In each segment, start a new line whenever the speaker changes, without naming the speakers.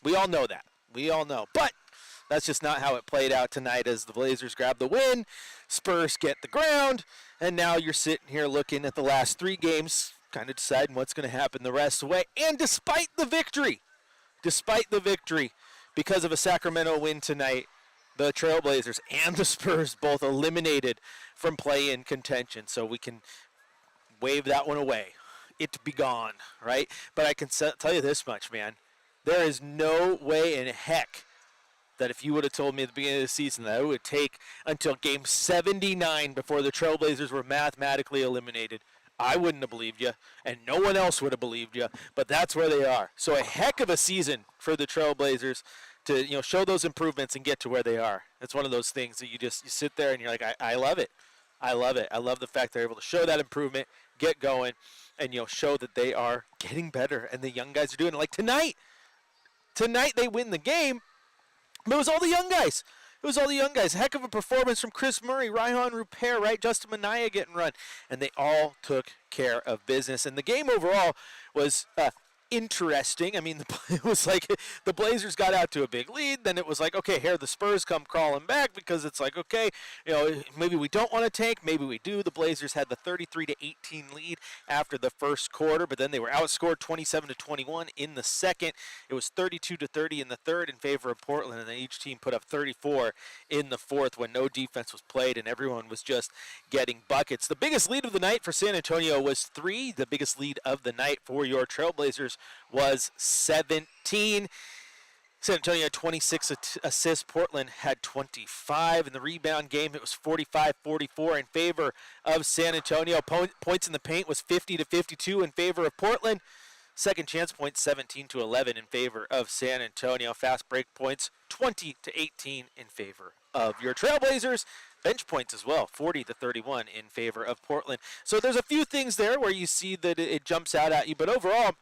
We all know that. We all know. But that's just not how it played out tonight as the Blazers grab the win. Spurs get the ground. And now you're sitting here looking at the last 3 games, kind of deciding what's going to happen the rest of the way. And despite the victory, because of a Sacramento win tonight, the Trailblazers and the Spurs both eliminated from play-in contention. So we can wave that one away. It be gone, right? But I can tell you this much, man. There is no way in heck that if you would have told me at the beginning of the season that it would take until game 79 before the Trailblazers were mathematically eliminated, I wouldn't have believed you, and no one else would have believed you, but that's where they are. So a heck of a season for the Trailblazers to show those improvements and get to where they are. It's one of those things that you sit there and you're like, I love it. I love it. I love the fact they're able to show that improvement, get going, and show that they are getting better, and the young guys are doing it. Like tonight they win the game, but it was all the young guys. Heck of a performance from Chris Murray, Raihan Rupert, right? Justin Minaya getting run. And they all took care of business. And the game overall was interesting. I mean, it was like the Blazers got out to a big lead. Then it was like, okay, here the Spurs come crawling back because it's like, okay, maybe we don't want to tank. Maybe we do. The Blazers had the 33-18 lead after the first quarter, but then they were outscored 27-21 in the second. It was 32-30 in the third in favor of Portland, and then each team put up 34 in the fourth when no defense was played and everyone was just getting buckets. The biggest lead of the night for San Antonio was 3. The biggest lead of the night for your Trailblazers was 17. San Antonio had 26 assists. Portland had 25. In the rebound game, it was 45-44 in favor of San Antonio. Points in the paint was 50-52 in favor of Portland. Second chance points 17-11 in favor of San Antonio. Fast break points 20-18 in favor of your Trailblazers. Bench points as well, 40-31 in favor of Portland. So there's a few things there where you see that it jumps out at you, but overall,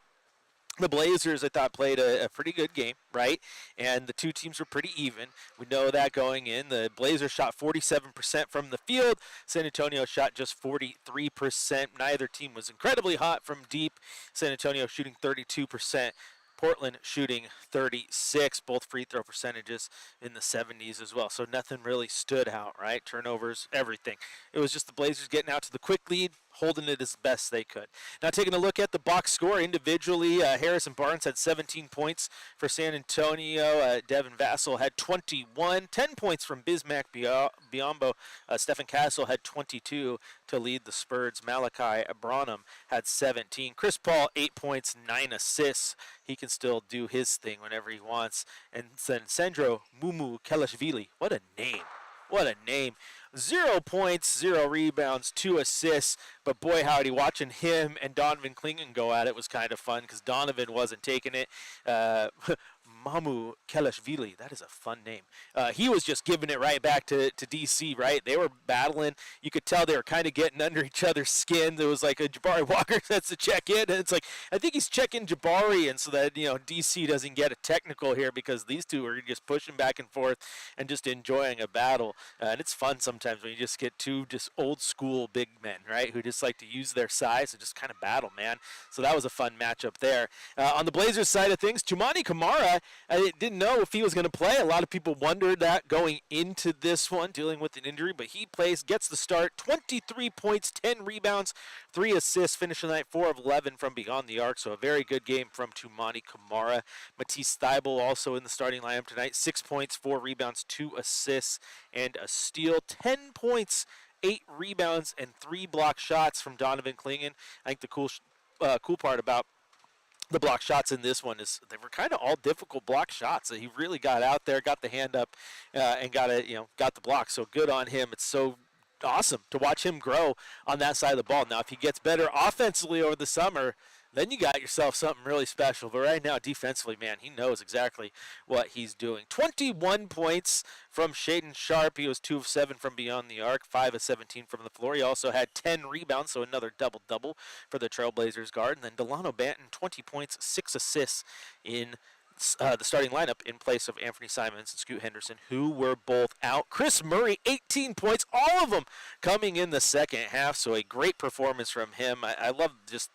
the Blazers, I thought, played a pretty good game, right? And the two teams were pretty even. We know that going in. The Blazers shot 47% from the field. San Antonio shot just 43%. Neither team was incredibly hot from deep. San Antonio shooting 32%. Portland shooting 36, both free throw percentages in the 70s as well. So nothing really stood out, right? Turnovers, everything. It was just the Blazers getting out to the quick lead, holding it as best they could. Now taking a look at the box score individually, Harrison Barnes had 17 points for San Antonio. Devin Vassell had 21. 10 points from Bismack Biyombo. Stephen Castle had 22 to lead the Spurs. Malachi Branham had 17. Chris Paul, 8 points, 9 assists. He can still do his thing whenever he wants. And then Sandro Mumu Kelashvili, what a name. What a name. 0 points, 0 rebounds, 2 assists. But boy, howdy, watching him and Donovan Clingan go at it was kind of fun because Donovan wasn't taking it. Mamu Kelashvili, that is a fun name. He was just giving it right back to DC, right? They were battling. You could tell they were kind of getting under each other's skin. There was like a Jabari Walker that's to check in, and it's like, I think he's checking Jabari, and so that, DC doesn't get a technical here because these two are just pushing back and forth and just enjoying a battle. And it's fun sometimes when you just get two just old school big men, right, who just like to use their size and just kind of battle, man. So that was a fun matchup there. On the Blazers side of things, Toumani Camara, I didn't know if he was going to play. A lot of people wondered that going into this one, dealing with an injury, but he plays, gets the start, 23 points, 10 rebounds, 3 assists, finishing the night 4 of 11 from beyond the arc, so a very good game from Toumani Camara. Matisse Thybulle also in the starting lineup tonight, 6 points, 4 rebounds, 2 assists, and a steal, 10 points, 8 rebounds, and 3 block shots from Donovan Clingan. I think the cool part about the block shots in this one is they were kind of all difficult block shots. He really got out there, got the hand up, and got the block. So good on him. It's so awesome to watch him grow on that side of the ball. Now, if he gets better offensively over the summer, then you got yourself something really special. But right now, defensively, man, he knows exactly what he's doing. 21 points from Shaedon Sharpe. He was 2 of 7 from beyond the arc, 5 of 17 from the floor. He also had 10 rebounds, so another double-double for the Trailblazers guard. And then Delano Banton, 20 points, 6 assists in the starting lineup in place of Anthony Simons and Scoot Henderson, who were both out. Chris Murray, 18 points, all of them coming in the second half. So a great performance from him. I love just...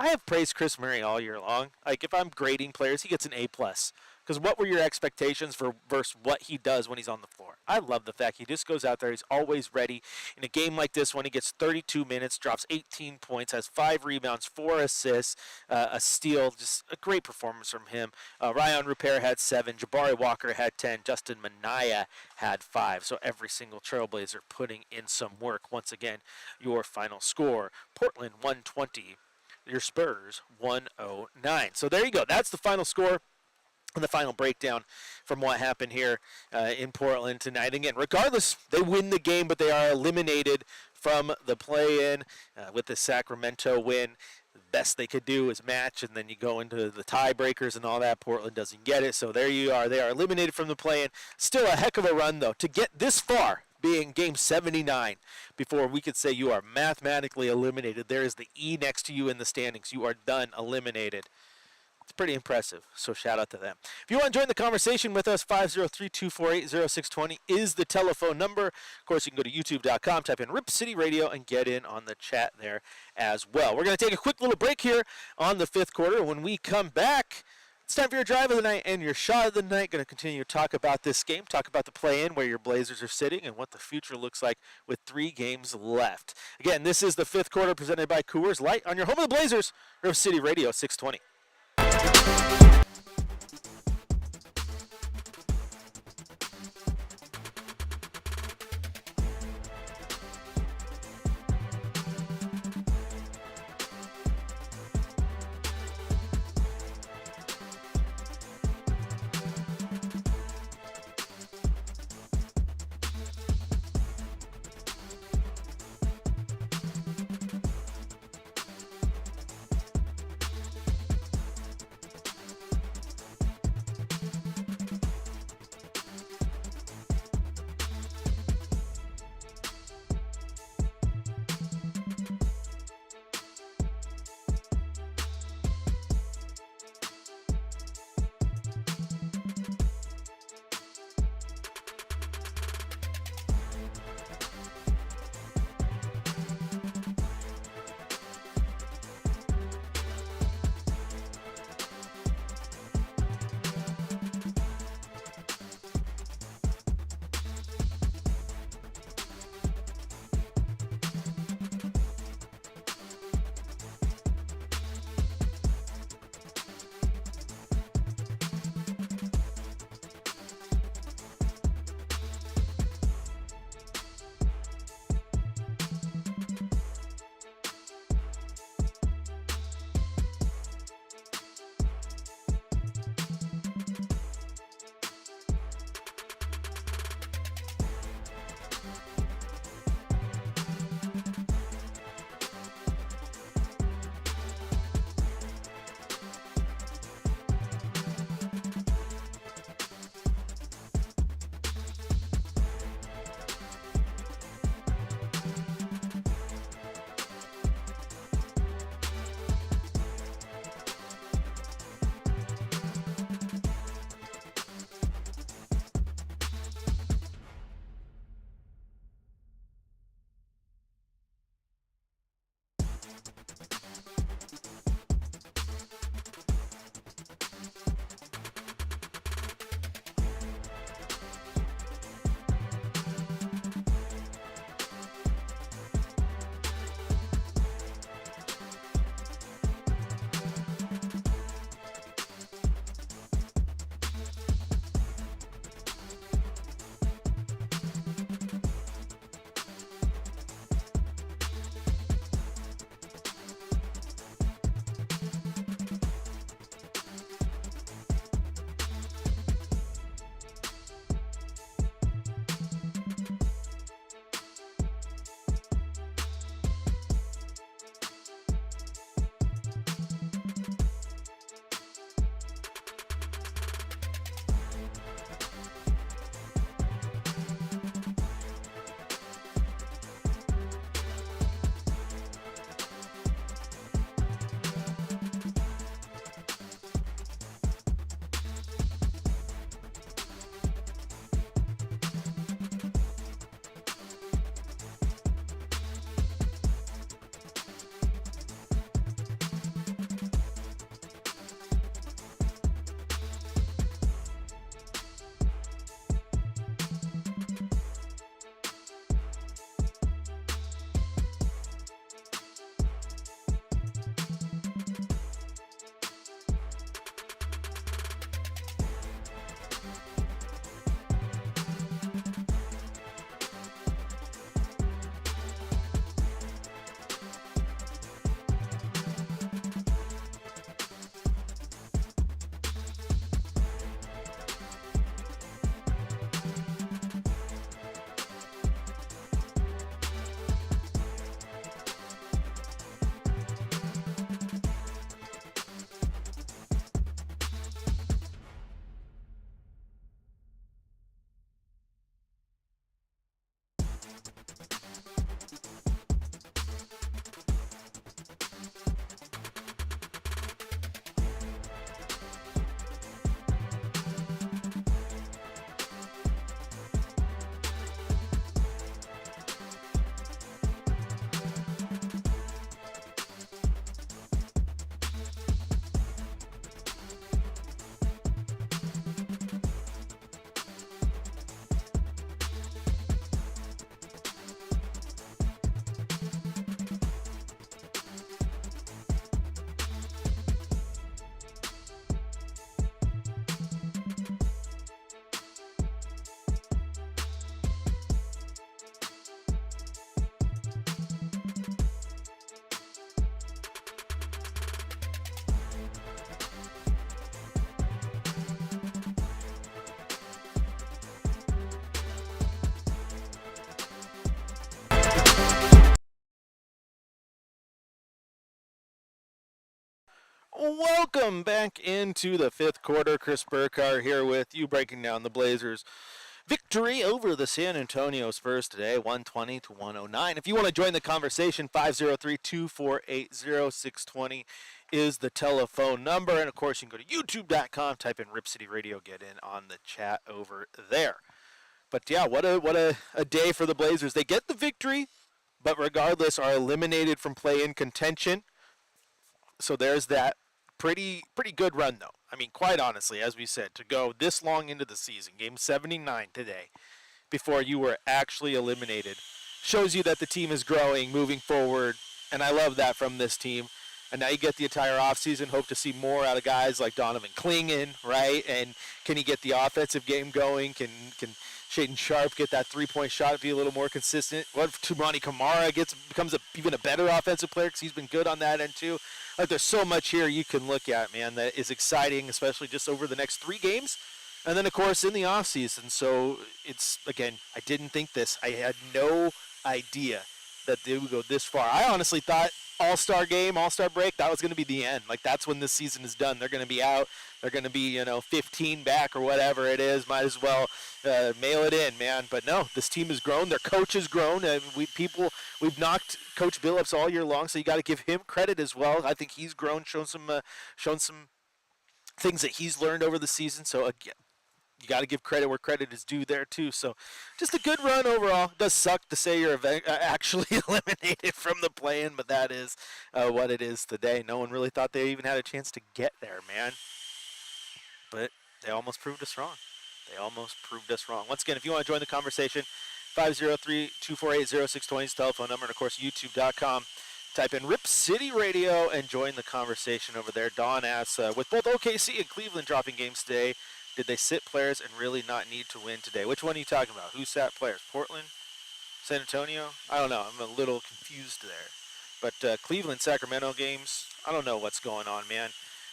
I have praised Chris Murray all year long. Like, if I'm grading players, he gets an A+. Because what were your expectations for versus what he does when he's on the floor? I love the fact he just goes out there. He's always ready. In a game like this, when he gets 32 minutes, drops 18 points, has 5 rebounds, 4 assists, a steal. Just a great performance from him. Ryan Rupert had 7. Jabari Walker had 10. Justin Minaya had 5. So every single Trailblazer putting in some work. Once again, your final score, Portland 120. Your Spurs 109. So there you go. That's the final score and the final breakdown from what happened here in Portland tonight. Again, regardless, they win the game, but they are eliminated from the play-in with the Sacramento win. The best they could do is match, and then you go into the tiebreakers and all that. Portland doesn't get it, so there you are. They are eliminated from the play-in. Still a heck of a run, though, to get this far, being game 79, before we could say you are mathematically eliminated. There is the E next to you in the standings. You are done, eliminated. It's pretty impressive, so shout out to them. If you want to join the conversation with us, 503-248-0620 is the telephone number. Of course, you can go to youtube.com, type in Rip City Radio, and get in on the chat there as well. We're going to take a quick little break here on the fifth quarter. When we come back, it's time for your drive of the night and your shot of the night. Going to continue to talk about this game, talk about the play-in, where your Blazers are sitting, and what the future looks like with 3 games left. Again, this is the fifth quarter presented by Coors Light on your home of the Blazers, Rip City Radio 620. Welcome back into the fifth quarter. Chris Burkhardt here with you, breaking down the Blazers' victory over the San Antonio Spurs today, 120 to 109. If you want to join the conversation, 503-248-0620 is the telephone number. And, of course, you can go to youtube.com, type in Rip City Radio, get in on the chat over there. But, yeah, what a day for the Blazers. They get the victory, but regardless are eliminated from play-in contention. So there's that. Pretty good run, though. I mean, quite honestly, as we said, to go this long into the season, game 79 today, before you were actually eliminated, shows you that the team is growing, moving forward, and I love that from this team. And now you get the entire offseason, hope to see more out of guys like Donovan Clingan, right? And can he get the offensive game going? Can Shaedon Sharpe get that three-point shot, be a little more consistent? What if Toumani Camara becomes even a better offensive player because he's been good on that end too? Like, there's so much here you can look at, man, that is exciting, especially just over the next 3 games. And then, of course, in the offseason. So it's, again, I didn't think this. I had no idea that they would go this far. I honestly thought All-Star game, All-Star break, that was going to be the end. Like, that's when this season is done. They're going to be out. They're going to be, 15 back or whatever it is. Might as well mail it in, man. But no, this team has grown. Their coach has grown. We've knocked Coach Billups all year long, so you got to give him credit as well. I think he's grown, shown some things that he's learned over the season. So again, you got to give credit where credit is due there too. So just a good run overall. It does suck to say you're actually eliminated from the play-in, but that is what it is today. No one really thought they even had a chance to get there, man. But they almost proved us wrong. Once again, if you want to join the conversation, 503-248-0620 is the telephone number, and of course youtube.com. Type in Rip City Radio and join the conversation over there. Don asks, with both OKC and Cleveland dropping games today, did they sit players and really not need to win today? Which one are you talking about? Who sat players? Portland? San Antonio? I don't know. I'm a little confused there. But Cleveland, Sacramento games, I don't know what's going on, man.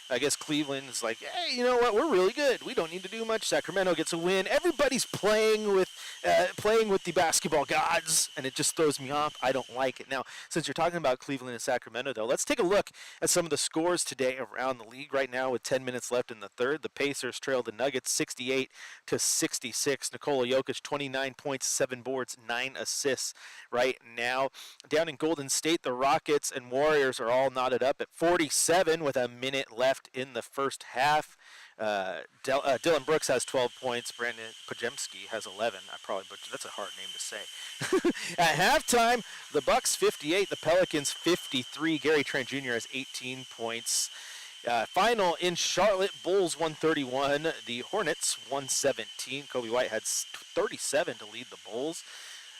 I guess Cleveland is like, hey, you know what? We're really good. We don't need to do much. Sacramento gets a win. Everybody's playing with the basketball gods, and it just throws me off. I don't like it. Now, since you're talking about Cleveland and Sacramento, though, let's take a look at some of the scores today around the league right now with 10 minutes left in the third. The Pacers trailed the Nuggets 68-66. Nikola Jokic, 29 points, 7 boards, 9 assists right now. Down in Golden State, the Rockets and Warriors are all knotted up at 47 with a minute left in the first half. Dylan Brooks has 12 points. Brandon Pajemski has 11. That's a hard name to say. At halftime, the Bucks 58, the Pelicans 53. Gary Trent Jr. has 18 points. Final in Charlotte, Bulls 131. The Hornets 117. Kobe White had 37 to lead the Bulls.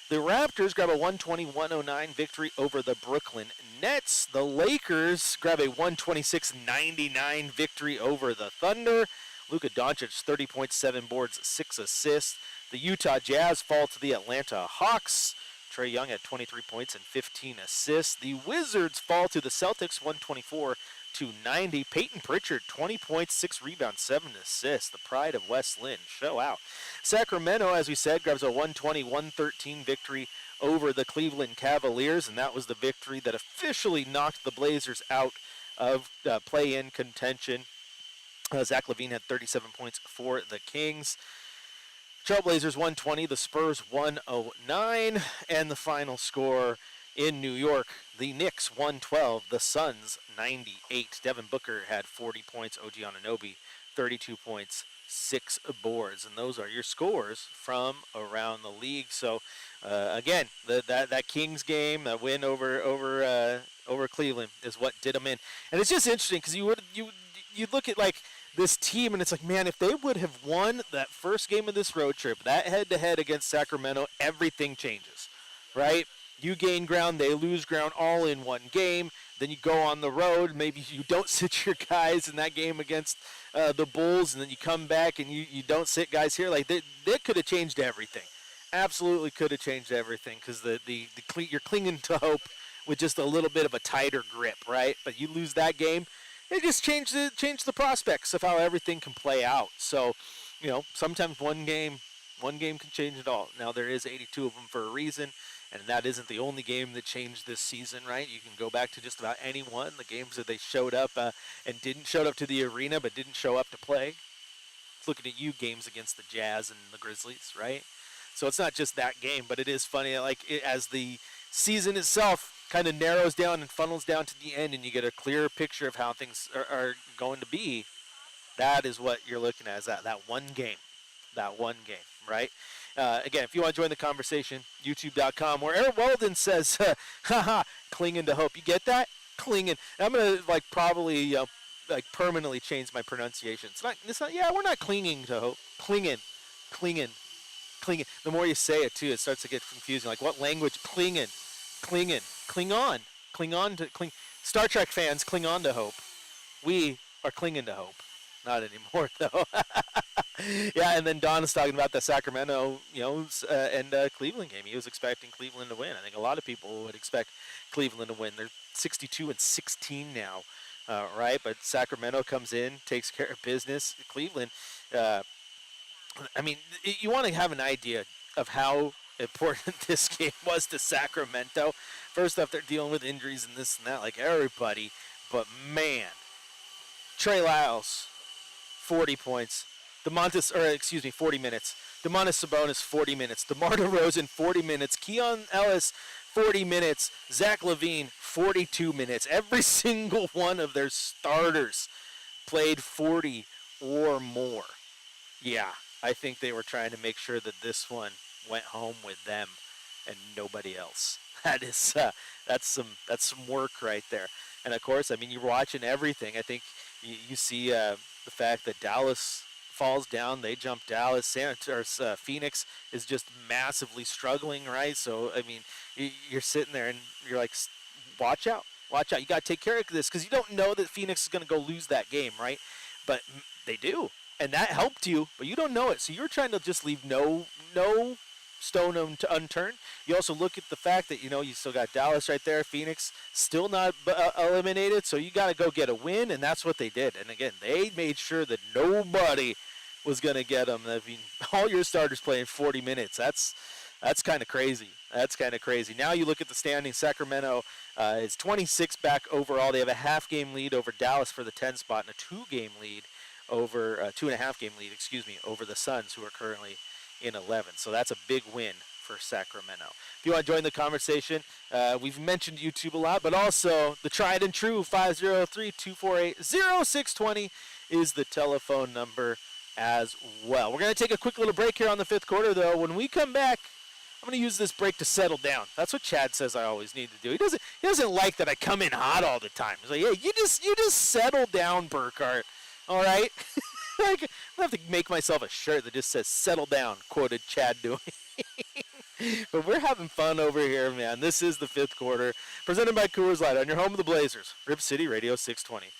The Raptors grab a 120-109 victory over the Brooklyn Nets. The Lakers grab a 126-99 victory over the Thunder. Luka Doncic, 30 points, 7 boards, 6 assists. The Utah Jazz fall to the Atlanta Hawks. Trae Young had 23 points and 15 assists. The Wizards fall to the Celtics, 124-90. Peyton Pritchard, 20 points, 6 rebounds, 7 assists. The pride of West Lynn. Show out. Sacramento, as we said, grabs a 120-113 victory over the Cleveland Cavaliers, and that was the victory that officially knocked the Blazers out of play-in contention. Zach LaVine had 37 points for the Kings. Trailblazers 120, the Spurs 109, and the final score in New York, the Knicks 112, the Suns 98. Devin Booker had 40 points, OG Anunoby 32 points, 6 boards, and those are your scores from around the league. So again, that Kings game, that win over Cleveland is what did them in. And it's just interesting because you look at like this team and it's like, man, if they would have won that first game of this road trip, that head-to-head against Sacramento, everything changes, right? You gain ground, they lose ground all in one game. Then you go on the road. Maybe you don't sit your guys in that game against the Bulls, and then you come back and you don't sit guys here. Like they could have changed everything. Absolutely could have changed everything because you're clinging to hope with just a little bit of a tighter grip, right? But you lose that game, it just changed the prospects of how everything can play out. So, sometimes one game One game can change it all. Now, there is 82 of them for a reason, and that isn't the only game that changed this season, right? You can go back to just about any one, the games that they showed up and didn't show up to the arena but didn't show up to play. Looking at you, games against the Jazz and the Grizzlies, right? So it's not just that game, but it is funny, as the season itself kind of narrows down and funnels down to the end and you get a clearer picture of how things are going to be. That is what you're looking at, is that one game, right? Again, if you want to join the conversation, youtube.com, where Aaron Weldon says, haha, clinging to hope. You get that? Clinging. I'm going to probably permanently change my pronunciation. We're not clinging to hope. Clinging. The more you say it, too, it starts to get confusing. Like, what language? Clinging. Cling on. Star Trek fans cling on to hope. We are clinging to hope. Not anymore, though. Yeah, and then Don is talking about the Sacramento, and Cleveland game. He was expecting Cleveland to win. I think a lot of people would expect Cleveland to win. They're 62-16 now, right? But Sacramento comes in, takes care of business. Cleveland, you want to have an idea of how important this game was to Sacramento. First off, they're dealing with injuries and this and that, like everybody. But, man, Trey Lyles, 40 points. 40 minutes. Domantas Sabonis, 40 minutes. DeMar DeRozan, 40 minutes. Keon Ellis, 40 minutes. Zach LaVine, 42 minutes. Every single one of their starters played 40 or more. Yeah, I think they were trying to make sure that this one went home with them and nobody else. That's some work right there. And of course, you're watching everything. I think you see the fact that Dallas falls down, they jump Dallas. Phoenix is just massively struggling, right? So you're sitting there and you're like, watch out. You got to take care of this because you don't know that Phoenix is going to go lose that game, right? But they do, and that helped you, but you don't know it. So you're trying to just leave no stone unturned. You also look at the fact that, you still got Dallas right there, Phoenix still not eliminated, so you got to go get a win, and that's what they did. And again, they made sure that nobody was going to get them. All your starters playing 40 minutes. That's kind of crazy. Now you look at the standings. Sacramento is 26 back overall. They have a half-game lead over Dallas for the 10 spot and a 2-game lead over 2.5-game lead, over the Suns, who are currently in 11. So that's a big win for Sacramento. If you want to join the conversation, we've mentioned YouTube a lot, but also the tried and true 503-248-0620 is the telephone number as well. We're going to take a quick little break here on the fifth quarter, though. When we come back, I'm going to use this break to settle down. That's what Chad says I always need to do. He doesn't like that I come in hot all the time. He's like, yeah, you just settle down, Burkhardt. All right? I have to make myself a shirt that just says "settle down," quoted Chad doing. But we're having fun over here, man. This is the fifth quarter, presented by Coors Light on your home of the Blazers, Rip City Radio 620.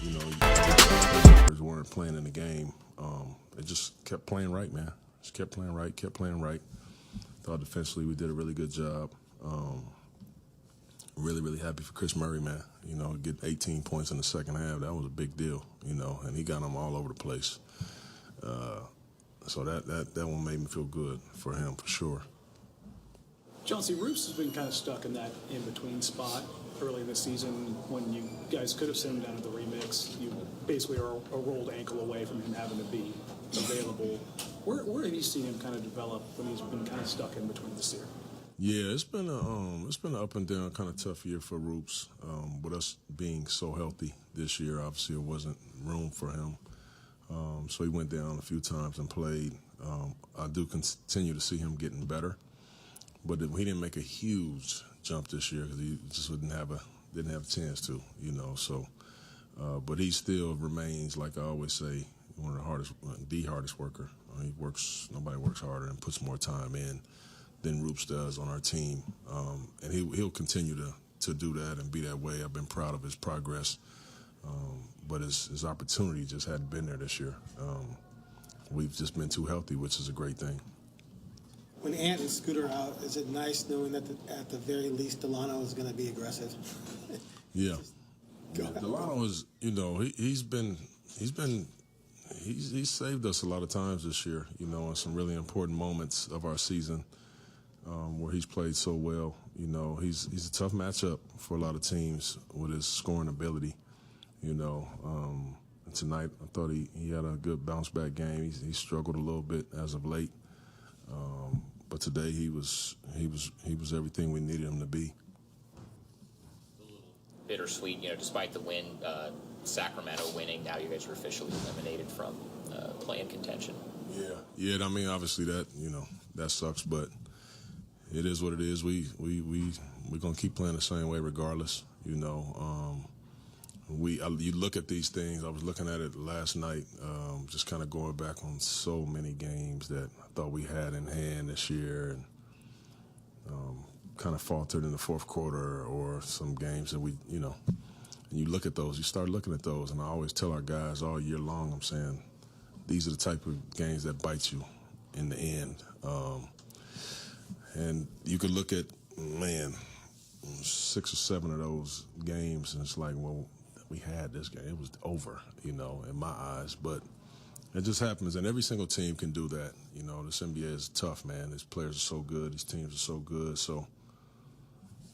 the Lakers weren't playing in the game. They just kept playing right, man. Just kept playing right. Thought defensively we did a really good job. Really, really happy for Chris Murray, man. Get 18 points in the second half, that was a big deal, and he got them all over the place. So that one made me feel good for him, for sure.
Chauncey, Roos has been kind of stuck in that in-between spot early in the season when you guys could have sent him down to the remix. You basically are a rolled ankle away from him having to be available. Where have you seen him kind of develop when he's been kind of stuck in between this year?
Yeah, it's been an up and down kind of tough year for Roops. With us being so healthy this year, obviously there wasn't room for him. So he went down a few times and played. I do continue to see him getting better, but he didn't make a huge jump this year because he just didn't have a chance to, So, but he still remains, like I always say, one of the hardest worker. Nobody works harder and puts more time in than Roops does on our team, and he'll continue to do that and be that way. I've been proud of his progress, but his opportunity just hadn't been there this year. We've just been too healthy, which is a great thing.
When Ant and Scooter are out, is it nice knowing that at the very least Delano is going to be aggressive?
Yeah. Delano is, he's saved us a lot of times this year, in some really important moments of our season, where he's played so well. He's a tough matchup for a lot of teams with his scoring ability. And tonight I thought he had a good bounce back game. He struggled a little bit as of late, but today he was everything we needed him to be.
Bittersweet, despite the win, Sacramento winning. Now you guys are officially eliminated from play-in contention.
Yeah. I mean, obviously that sucks, but it is what it is. We're gonna keep playing the same way regardless. You look at these things. I was looking at it last night, just kind of going back on so many games that I thought we had in hand this year, and kind of faltered in the fourth quarter, or some games that and you look at those. You start looking at those, and I always tell our guys all year long, I'm saying, these are the type of games that bite you in the end. And you could look at, 6 or 7 of those games, and it's like, well, we had this game. It was over, in my eyes. But it just happens, and every single team can do that. This NBA is tough, man. These players are so good. These teams are so good. So,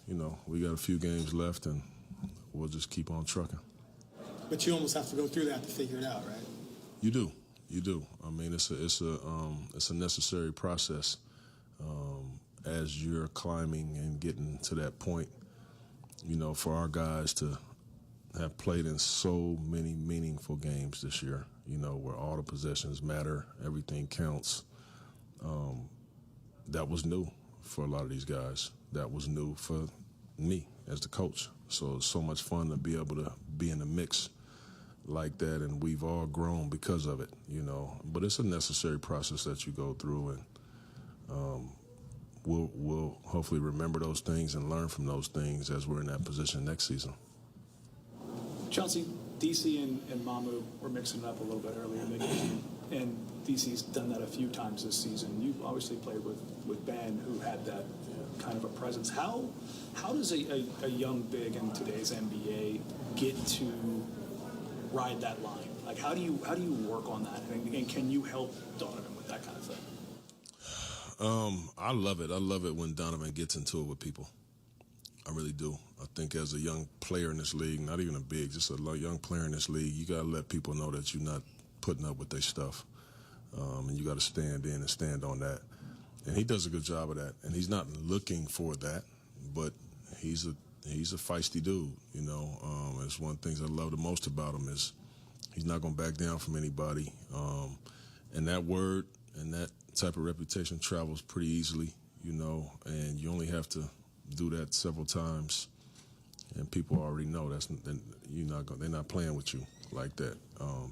we got a few games left, and we'll just keep on trucking.
But you almost have to go through that to figure it out, right?
You do. I mean, it's a necessary process as you're climbing and getting to that point. For our guys to have played in so many meaningful games this year, where all the possessions matter, everything counts. That was new for a lot of these guys. That was new for me as the coach. So it's so much fun to be able to be in the mix like that, and we've all grown because of it, But it's a necessary process that you go through, and we'll hopefully remember those things and learn from those things as we're in that position next season.
Chauncey, DC and Mamu were mixing it up a little bit earlier in the game, and DC's done that a few times this season. You obviously played with Ben, who had that kind of a presence. How does a young big in today's NBA get to ride that line? Like, how do you work on that, and can you help Donovan with that kind of thing?
I love it. I love it when Donovan gets into it with people. I really do. I think as a young player in this league, not even a big, just a young player in this league, you got to let people know that you're not putting up with their stuff. And you got to stand in and stand on that. And he does a good job of that. And he's not looking for that, but he's a feisty dude, It's one of the things I love the most about him is he's not going to back down from anybody. And that word and that type of reputation travels pretty easily, and you only have to do that several times, and people already know they're not playing with you like that.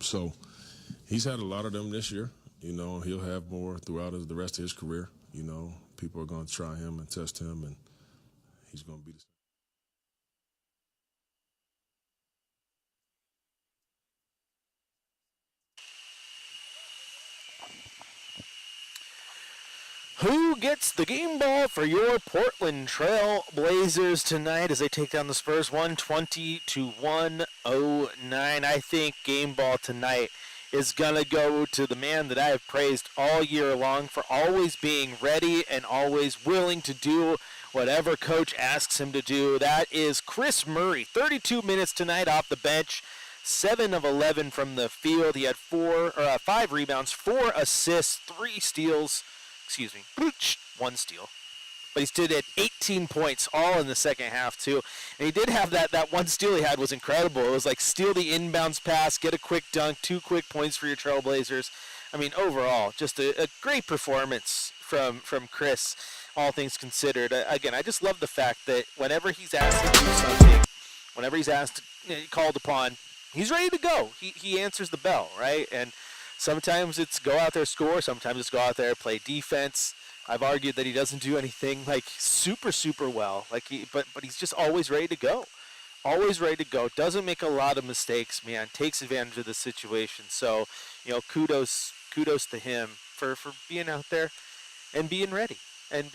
So he's had a lot of them this year, he'll have more throughout the rest of his career. People are going to try him and test him, and he's going to be the same.
Who gets the game ball for your Portland Trail Blazers tonight as they take down the Spurs 120 to 109? I think game ball tonight is going to go to the man that I have praised all year long for always being ready and always willing to do whatever coach asks him to do. That is Chris Murray. 32 minutes tonight off the bench, 7 of 11 from the field. He had 5 rebounds, 4 assists, 3 steals. 1 steal. But he stood at 18 points, all in the second half, too. And he did have that one steal he had was incredible. It was like steal the inbounds pass, get a quick dunk, 2 quick points for your Trailblazers. I mean, overall, just a great performance from Chris, all things considered. Again, I just love the fact that whenever he's asked to do something, whenever he's called upon, he's ready to go. He answers the bell, right? And sometimes it's go out there, score. Sometimes it's go out there, play defense. I've argued that he doesn't do anything like super well, but he's just always ready to go. Always ready to go. Doesn't make a lot of mistakes, man. Takes advantage of the situation. So, kudos to him for being out there and being ready. And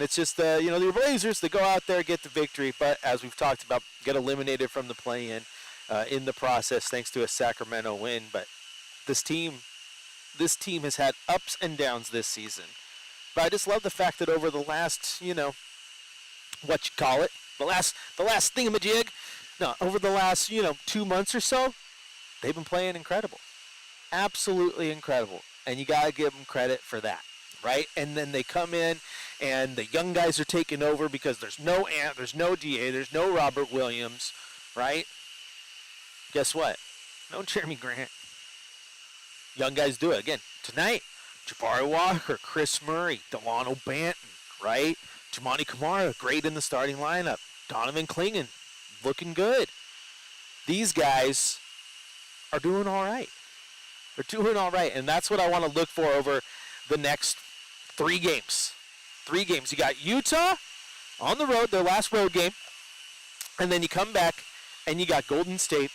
it's just the Blazers, they go out there, get the victory, but as we've talked about, get eliminated from the play-in in the process thanks to a Sacramento win. But this team has had ups and downs this season. But I just love the fact that over the last, the last thingamajig, over the last, 2 months or so, they've been playing incredible. Absolutely incredible. And you got to give them credit for that, right? And then they come in and the young guys are taking over because there's no Ant, there's no DA, there's no Robert Williams, right? Guess what? No Jeremy Grant. Young guys do it. Again, tonight, Jabari Walker, Chris Murray, Delano Banton, right? Jamani Kamara, great in the starting lineup. Donovan Clingan, looking good. These guys are doing all right. They're doing all right, and that's what I want to look for over the next 3 games. 3 games. You got Utah on the road, their last road game, and then you come back and you got Golden State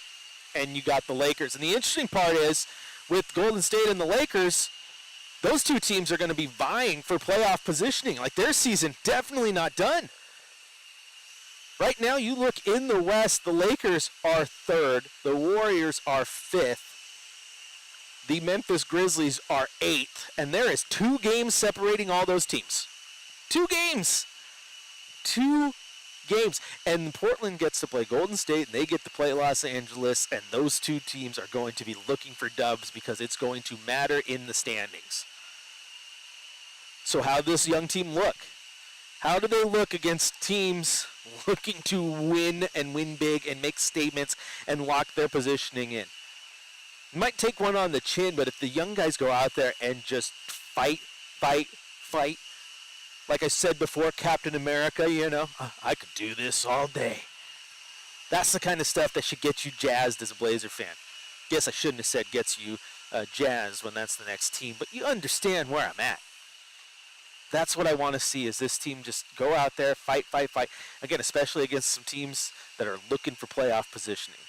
and you got the Lakers. And the interesting part is, with Golden State and the Lakers, those 2 teams are going to be vying for playoff positioning. Like, their season definitely not done. Right now, you look in the West, the Lakers are 3rd, the Warriors are 5th, the Memphis Grizzlies are 8th, and there is 2 games separating all those teams. 2 games. 2 games. And Portland gets to play Golden State, and they get to play Los Angeles, and those 2 teams are going to be looking for dubs because it's going to matter in the standings. So how does this young team look? How do they look against teams looking to win and win big and make statements and lock their positioning in? It might take one on the chin, but if the young guys go out there and just fight, like I said before, Captain America, I could do this all day. That's the kind of stuff that should get you jazzed as a Blazer fan. Guess I shouldn't have said gets you jazzed when that's the next team, but you understand where I'm at. That's what I want to see, is this team just go out there, fight. Again, especially against some teams that are looking for playoff positioning,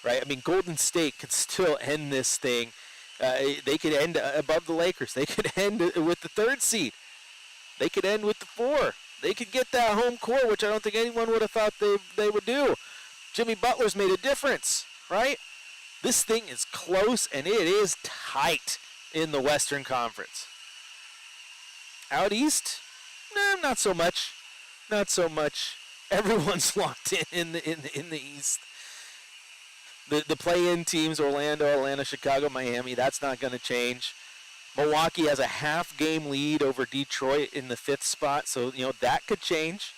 right? I mean, Golden State could still end this thing. They could end above the Lakers. They could end with the 3rd seed. They could end with the 4. They could get that home court, which I don't think anyone would have thought they would do. Jimmy Butler's made a difference, right? This thing is close, and it is tight in the Western Conference. Out east, not so much. Not so much. Everyone's locked in the East. The play-in teams: Orlando, Atlanta, Chicago, Miami. That's not going to change. Milwaukee has a half-game lead over Detroit in the 5th spot, so that could change.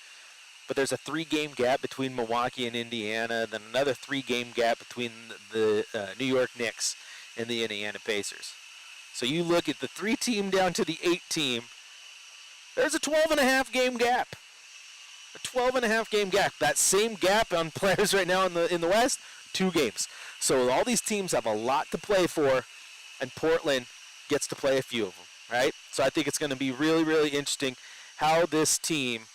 But there's a 3-game gap between Milwaukee and Indiana, then another 3-game gap between the New York Knicks and the Indiana Pacers. So you look at the 3 team down to the 8 team. There's a 12.5-game gap. A 12.5-game gap. That same gap on players right now in the West, 2 games. So all these teams have a lot to play for, and Portland gets to play a few of them, right? So I think it's going to be really, really interesting how this team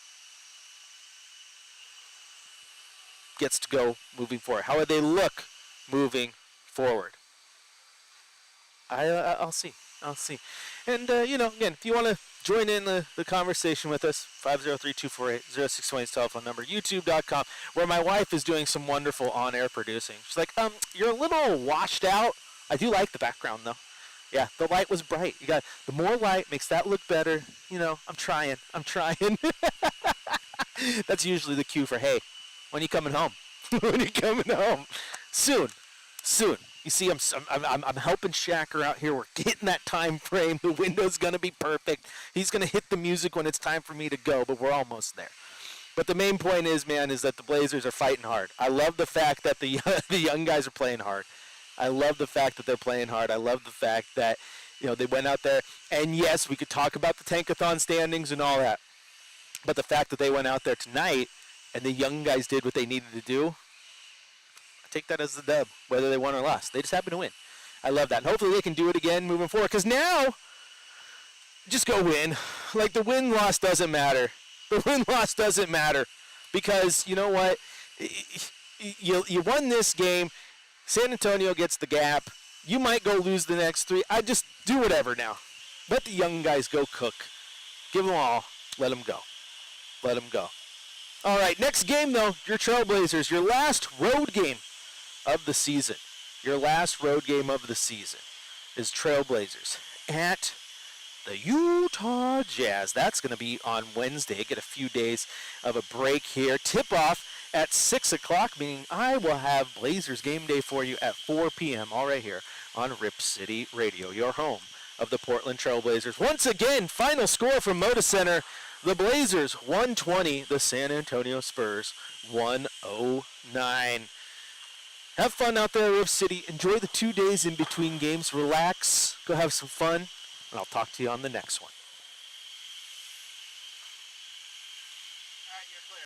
gets to go moving forward. How do they look moving forward? I'll see. And, again, if you want to join in the conversation with us, 503-248-0620 is telephone number, youtube.com, where my wife is doing some wonderful on-air producing. She's like, you're a little washed out. I do like the background, though. Yeah, the light was bright. You got the more light makes that look better. I'm trying. That's usually the cue for, hey, when you coming home? When you coming home? Soon. You see, I'm helping Shacker out here. We're getting that time frame. The window's gonna be perfect. He's gonna hit the music when it's time for me to go, but we're almost there. But the main point is, man, is that the Blazers are fighting hard. I love the fact that the young guys are playing hard. I love the fact that they're playing hard. I love the fact that, they went out there. And, yes, we could talk about the Tankathon standings and all that. But the fact that they went out there tonight and the young guys did what they needed to do, I take that as the dub, whether they won or lost. They just happened to win. I love that. And hopefully they can do it again moving forward. Because now, just go win. Like, the win-loss doesn't matter. The win-loss doesn't matter. Because, you know what? You won this game. San Antonio gets the gap. You might go lose the next 3. I just do whatever now. Let the young guys go cook. Give them all. Let them go. Let them go. All right, next game, though, your Trailblazers, your last road game of the season. Your last road game of the season is Trailblazers at the Utah Jazz. That's going to be on Wednesday. Get a few days of a break here. Tip-off at 6 o'clock, meaning I will have Blazers game day for you at 4 p.m. all right here on Rip City Radio, your home of the Portland Trailblazers. Once again, final score from Moda Center, the Blazers 120, the San Antonio Spurs 109. Have fun out there at Rip City. Enjoy the 2 days in between games. Relax. Go have some fun. And I'll talk to you on the next one.